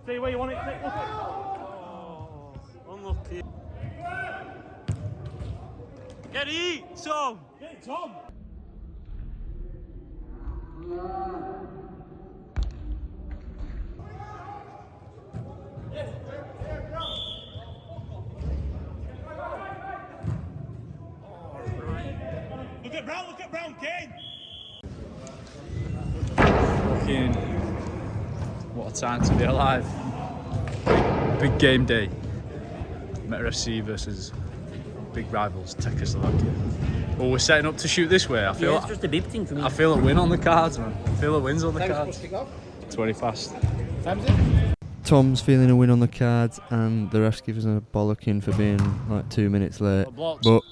See where you want it. Look. Oh, unlucky. Get it, Tom. Get it, Tom. Look at Brown, Kane! Fucking, what a time to be alive. Big game day. Meta FC versus big rivals, Czechoslovakia. Well, we're setting up to shoot this way. I feel it's just a big thing for me. I feel a win on the cards, man. I feel a win's on the cards. 20 past. Tom's feeling a win on the cards, and the refs give us a bollocking for being like 2 minutes late. But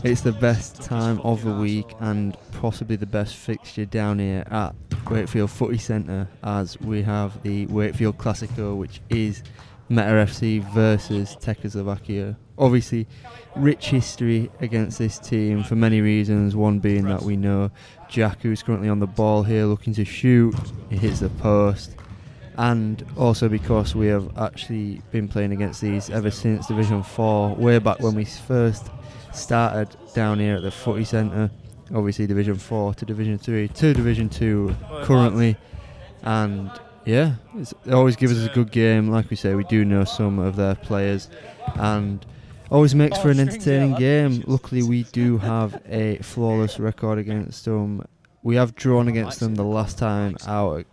it's the best time of the week and possibly the best fixture down here at Wakefield Footy Centre, as we have the Wakefield CLASSICO, which is Meta FC versus Czechoslovakia. Obviously, rich history against this team for many reasons, one being that we know Jack, who's currently on the ball here looking to shoot, he hits the post, and also because we have actually been playing against these ever since Division 4, way back when we first started down here at the Footy Centre. Obviously Division 4 to Division 3 to Division 2 currently, and yeah, it always gives us a good game. Like we say, we do know some of their players and always makes for an entertaining game. Luckily we do have a flawless record against them. We have drawn against them the last time out.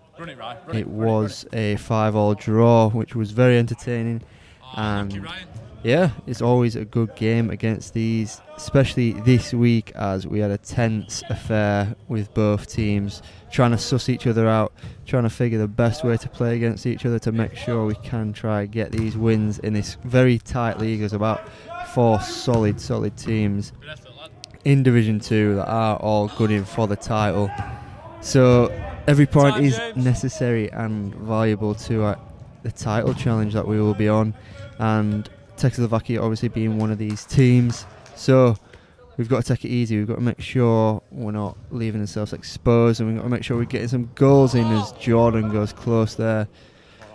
It was a 5-5 draw, which was very entertaining, and yeah, it's always a good game against these, especially this week as we had a tense affair with both teams, trying to suss each other out, trying to figure the best way to play against each other to make sure we can try get these wins in this very tight league. There's about 4 solid teams in Division 2 that are all good in for the title. So every point is necessary and valuable to the title challenge that we will be on, and Czechoslovakia obviously being one of these teams. So we've got to take it easy. We've got to make sure we're not leaving ourselves exposed, and we've got to make sure we're getting some goals in as Jordan goes close there.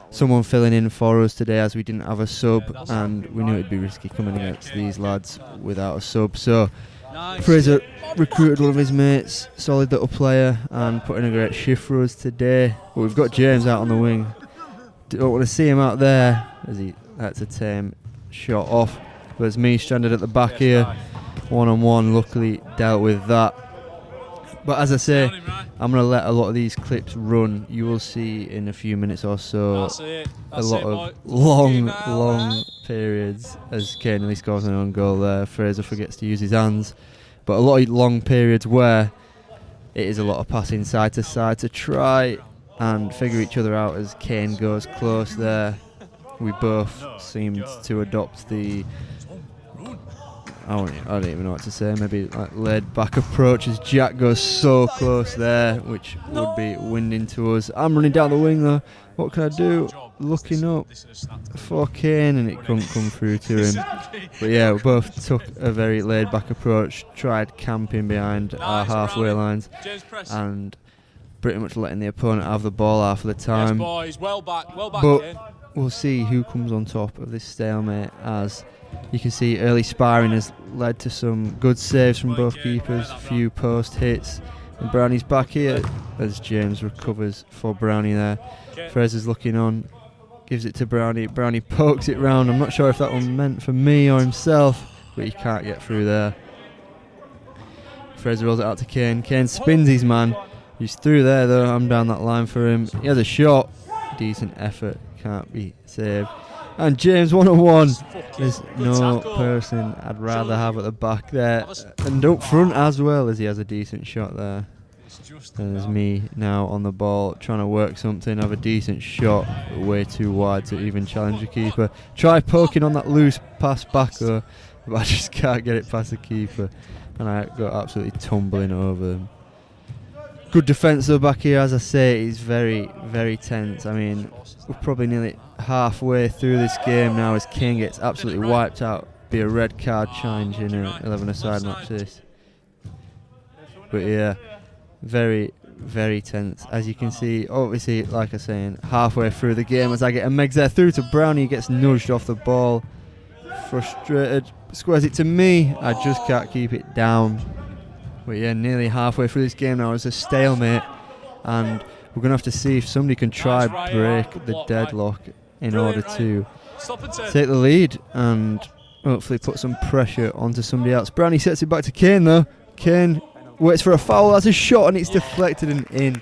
Someone filling in for us today as we didn't have a sub, and we knew it'd be risky coming against these lads without a sub. So Fraser recruited one of his mates, solid little player, and put in a great shift for us today. But we've got James out on the wing. Don't want to see him out there as he that's a tame shot off. But it's me stranded at the back here, 1-on-1. Luckily dealt with that. But as I say, I'm going to let a lot of these clips run. You will see in a few minutes or so a lot of long periods as Kane nearly scores an own goal there. Fraser forgets to use his hands. But a lot of long periods where it is a lot of passing side to side to try and figure each other out as Kane goes close there. We both seemed to adopt the, I don't even know what to say, maybe like laid back approach as Jack goes so close there, which would be winding to us. I'm running down the wing though. What can I do? Looking up for Kane, and it couldn't come through to him. But yeah, we both took a very laid back approach, tried camping behind our halfway lines and pretty much letting the opponent have the ball half of the time. But we'll see who comes on top of this stalemate, as you can see early sparring has led to some good saves from both keepers, a few post hits, and Brownie's back here as James recovers for Brownie there. Fraser's looking on, gives it to Brownie. Brownie pokes it round. I'm not sure if that one meant for me or himself, but he can't get through there. Fraser rolls it out to Kane. Kane spins his man. He's through there though. I'm down that line for him. He has a shot. Decent effort. Can't be saved. And James 1-on-1. There's no person I'd rather have at the back there. And up front as well, as he has a decent shot there. And there's me now on the ball trying to work something, have a decent shot, but way too wide to even challenge the keeper. Try poking on that loose pass back though, but I just can't get it past the keeper, and I got absolutely tumbling over him. Good defence though back here, as I say. It's very, very tense. I mean, we're probably nearly halfway through this game now as King gets absolutely wiped out. Be a red card challenge in an 11-a-side match this. But yeah, very, very tense. As you can see, obviously, like I was saying, halfway through the game, as I get a Megs there through to Brownie, gets nudged off the ball. Frustrated, squares it to me. I just can't keep it down. But yeah, nearly halfway through this game now. It's a stalemate, and we're going to have to see if somebody can try break the deadlock in order to take the lead and hopefully put some pressure onto somebody else. Brownie sets it back to Kane though. Kane waits for a foul. That's a shot and it's deflected and in.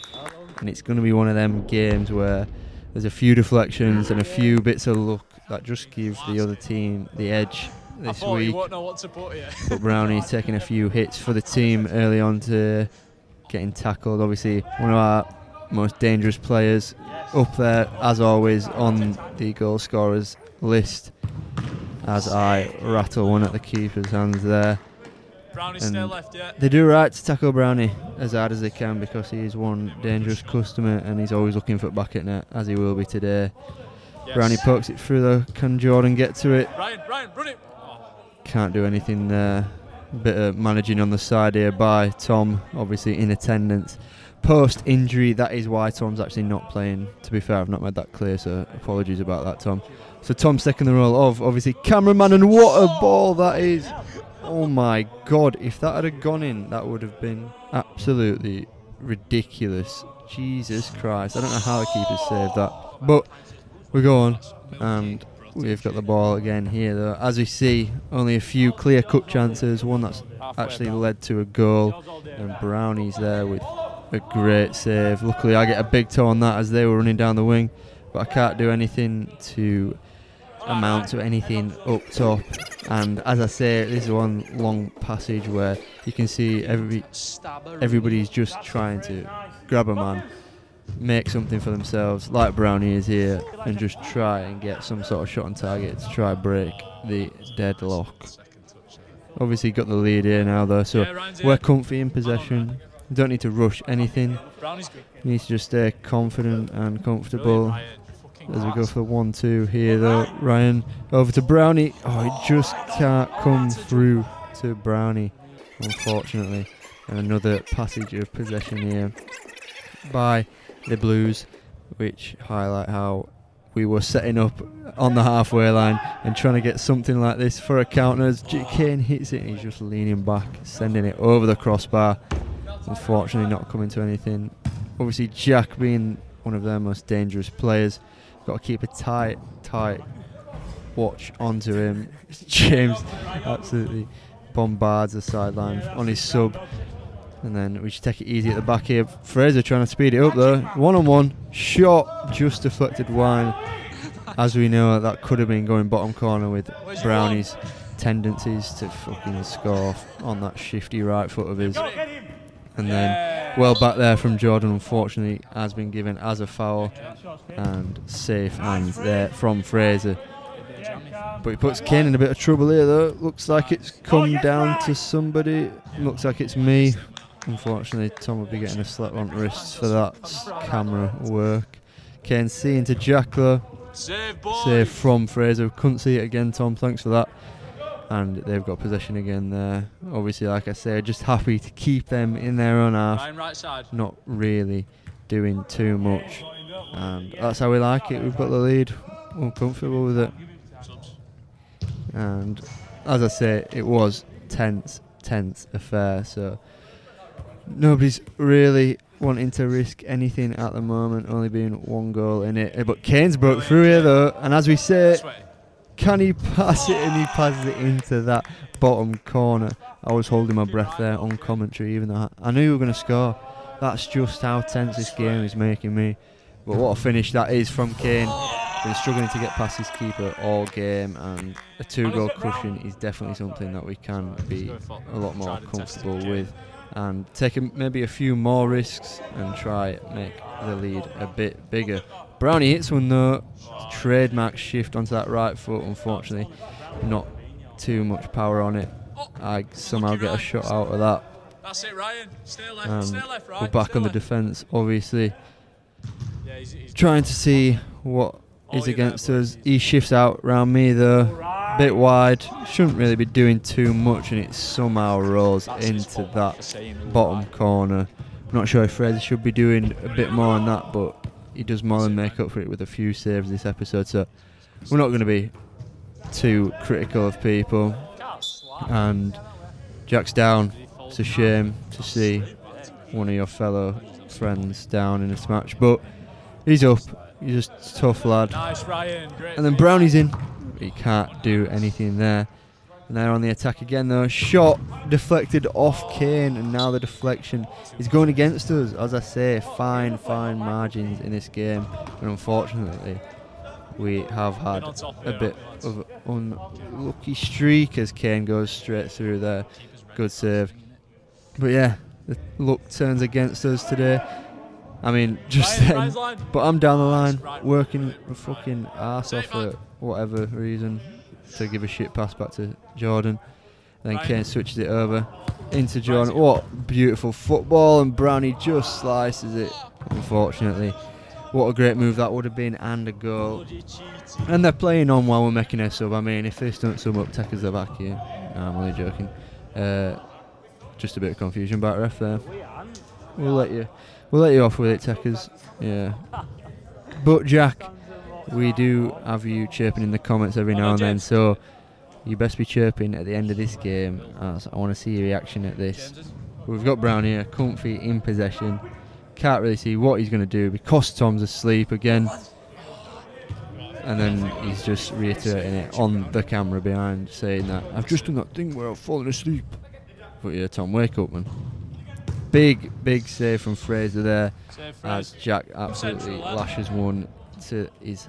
And it's going to be one of them games where there's a few deflections and a few bits of luck that just gives the other team the edge this week. But Brownie's taking a few hits for the team early on to getting tackled. Obviously, one of our most dangerous players up there, as always, on the goal scorers list. As I rattle one at the keeper's hands there. Brownie's still left, yeah. They do right to tackle Brownie as hard as they can because he is one dangerous customer and he's always looking for back at net, as he will be today. Yes. Brownie pokes it through though. Can Jordan get to it? Ryan, run it. Can't do anything there. Bit of managing on the side here by Tom, obviously in attendance. Post injury, that is why Tom's actually not playing. To be fair, I've not made that clear, so apologies about that, Tom. So Tom's taking the role of obviously cameraman, and what a ball that is! Oh my god, if that had gone in, that would have been absolutely ridiculous. Jesus Christ, I don't know how the keeper saved that. But we go on, and we've got the ball again here though. As we see, only a few clear-cut chances, one that's actually led to a goal, and Brownie's there with a great save. Luckily I get a big toe on that as they were running down the wing, but I can't do anything to amount to anything up top. And as I say, this is one long passage where you can see everybody's just trying to grab a man, make something for themselves, like Brownie is here, and just try and get some sort of shot on target to try break the deadlock. Obviously got the lead here now though, so we're comfy in possession. Don't need to rush anything. Need to just stay confident and comfortable as we go for the 1-2 here though. Ryan over to Brownie. Oh, it just can't come through to Brownie, unfortunately. And another passage of possession here by the Blues, which highlight how we were setting up on the halfway line and trying to get something like this for a counter. As Kane hits it, and he's just leaning back, sending it over the crossbar. Unfortunately not coming to anything. Obviously Jack being one of their most dangerous players, got to keep a tight watch onto him. James absolutely bombards the sideline on his sub, and then we should take it easy at the back here. Fraser trying to speed it up though. 1-on-1 shot, just deflected wide. As we know, that could have been going bottom corner with Brownie's tendencies to fucking score on that shifty right foot of his. And then well back there from Jordan, unfortunately has been given as a foul, and safe hands there from Fraser. But he puts Kane in a bit of trouble here though. Looks like it's come down to somebody. Looks like it's me. Unfortunately Tom will be getting a slap on wrists for that camera work. Kane seeing to Jack though. Save from Fraser. Couldn't see it again, Tom, thanks for that. And they've got possession again there. Obviously, like I said, just happy to keep them in their own half, not really doing too much. And that's how we like it. We've got the lead. We're comfortable with it. And as I say, it was tense affair. So nobody's really wanting to risk anything at the moment, only being one goal in it. But Kane's broke through here though, and as we say, can he pass it? And he passes it into that bottom corner. I was holding my breath there on commentary, even though I knew we were going to score. That's just how tense this game is making me. But what a finish that is from Kane. Been struggling to get past his keeper all game, and a 2-goal cushion is definitely something that we can be a lot more comfortable with, and taking maybe a few more risks and try make the lead a bit bigger. Brownie hits one though, trademark shift onto that right foot, unfortunately not too much power on it. I somehow get a shot out of that. That's it, Ryan. Stay left, Ryan. We're back on the defence, obviously. Yeah, he's trying to see what is against us. He shifts out round me though, bit wide. Shouldn't really be doing too much, and it somehow rolls into that bottom corner. I'm not sure if Fraser should be doing a bit more on that, but he does more than make up for it with a few saves this episode, so we're not going to be too critical of people. And Jack's down. It's a shame to see one of your fellow friends down in this match, but he's up. He's just a tough lad. And then Brownie's in. He can't do anything there. And they're on the attack again though. Shot deflected off Kane, and now the deflection is going against us. As I say, fine margins in this game, and unfortunately we have had a bit of an unlucky streak as Kane goes straight through there. Good save. But yeah, the luck turns against us today. I mean, just then. But I'm down the line, working a fucking arse off for whatever reason to give a shit pass back to Jordan. Then Kane switches it over into Jordan. What beautiful football, and Brownie just slices it, unfortunately. What a great move that would have been, and a goal. And they're playing on while we're making a sub. I mean, if this don't sum up, take us the back here. No, I'm only joking. Just a bit of confusion about ref there. We'll let you off with it, Techers. Yeah. But Jack, we do have you chirping in the comments every now and then, so you best be chirping at the end of this game, as I want to see your reaction at this. We've got Brown here, comfy in possession. Can't really see what he's going to do because Tom's asleep again. And then he's just reiterating it on the camera behind, saying that I've just done that thing where I've fallen asleep. But yeah, Tom, wake up, man. Big save from Fraser there, as Jack absolutely lashes one to his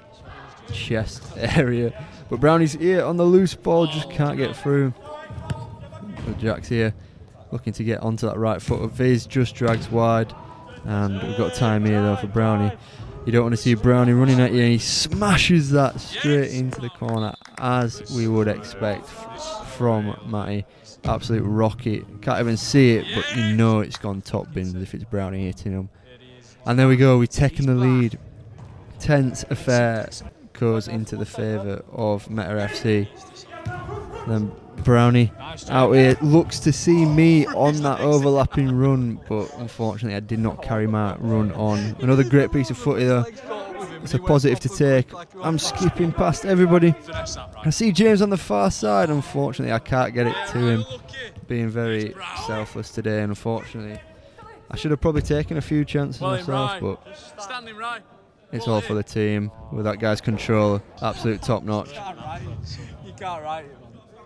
chest area. But Brownie's here on the loose ball, just can't get through. But Jack's here, looking to get onto that right foot of his, just drags wide. And we've got time here though for Brownie. You don't want to see Brownie running at you, and he smashes that straight into the corner, as we would expect from Matty. Absolute rocket. Can't even see it, but you know it's gone top bins if it's Brownie hitting him. And there we go, we've taken the lead. Tense affair goes into the favour of Meta FC. Then Brownie out here looks to see me on that overlapping run, but unfortunately I did not carry my run on. Another great piece of footy though. It's a positive to take. I'm skipping past everybody. I see James on the far side. Unfortunately I can't get it to him. Being very selfless today, unfortunately. I should have probably taken a few chances myself, but it's all for the team with that guy's control. Absolute top notch.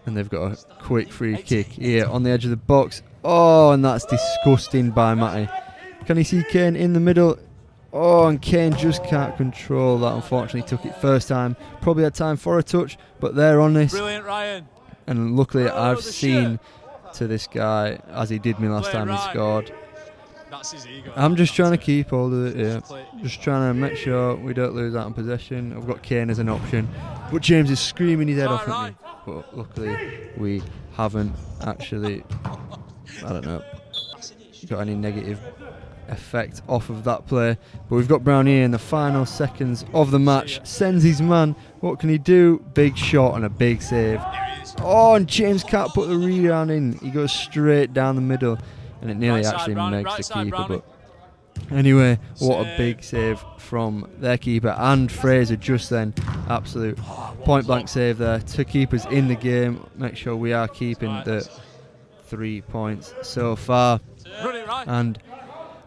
And they've got a quick free kick here on the edge of the box. Oh, and that's disgusting by Matty. Can you see Kane in the middle? Oh, and Kane just can't control that. Unfortunately, took it first time. Probably had time for a touch, but they're on this. Brilliant, Ryan. And luckily, I've seen to this guy as he did me last time he scored. That's his ego. I'm just trying to keep hold of it, yeah. Just trying to make sure we don't lose out in possession. I've got Kane as an option, but James is screaming his head off at me. But luckily, we haven't actually, I don't know, got any negative effect off of that play. But we've got Brown here in the final seconds of the match. Sends his man. What can he do? Big shot and a big save. Oh, and James can't put the rebound in. He goes straight down the middle, and it nearly actually makes the keeper. But anyway, what a big save from their keeper and Fraser just then. Absolute point blank save there to keep us in the game. Make sure we are keeping the 3 points so far. And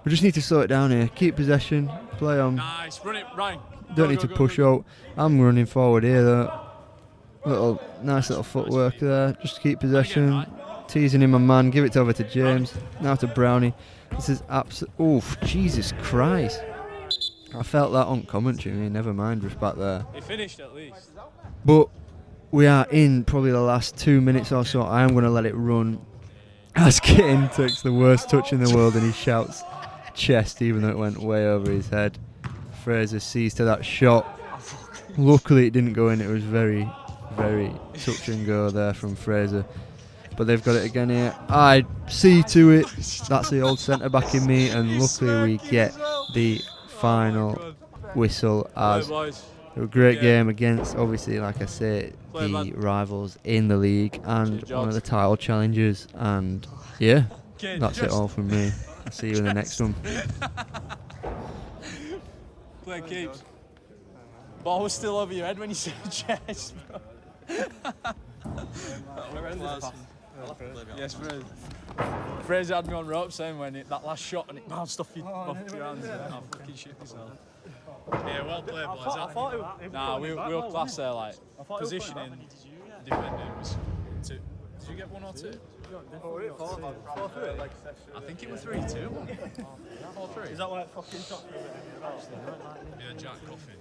we just need to slow it down here. Keep possession, play on. Nice, run it, Ryan. Don't need to push out. I'm running forward here though. Nice little footwork there. Just keep possession. Teasing him a man. Give it over to James. Now to Brownie. This is absolute. Oof, Jesus Christ. I felt that on commentary. Never mind, just back there. He finished at least. But we are in probably the last 2 minutes or so. I am going to let it run. As Kane takes the worst touch in the world and he shouts chest, even though it went way over his head. Fraser sees to that shot. Luckily it didn't go in. It was very, very touch and go there from Fraser. But they've got it again here. I see to it. That's the old centre back in me, and luckily we get the final whistle as a great game against, obviously, like I say, the rivals in the league and one of the title challengers. And yeah, that's it all from me. I'll see you in the next one. Play keeps. Ball was still over your head when you said chest, bro. Yes, Fraser. Fraser had me on rope saying when that last shot and it bounced off your hands. I'm fucking shit myself. Yeah, well played, boys. Nah, we were class there, like positioning, defending was two. Did you get 1 or 2? I think it was 3-2. 4-3. Is that why it fucking shot you? Yeah, Jack coughing.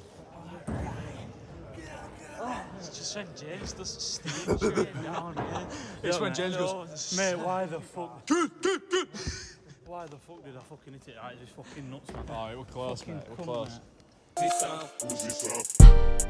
It's just when James doesn't steam straight down here. It's when James goes, mate, why the fuck? Why the fuck did I fucking hit it? It's just fucking nuts, man. Oh, it was close, mate. It was close. Mate.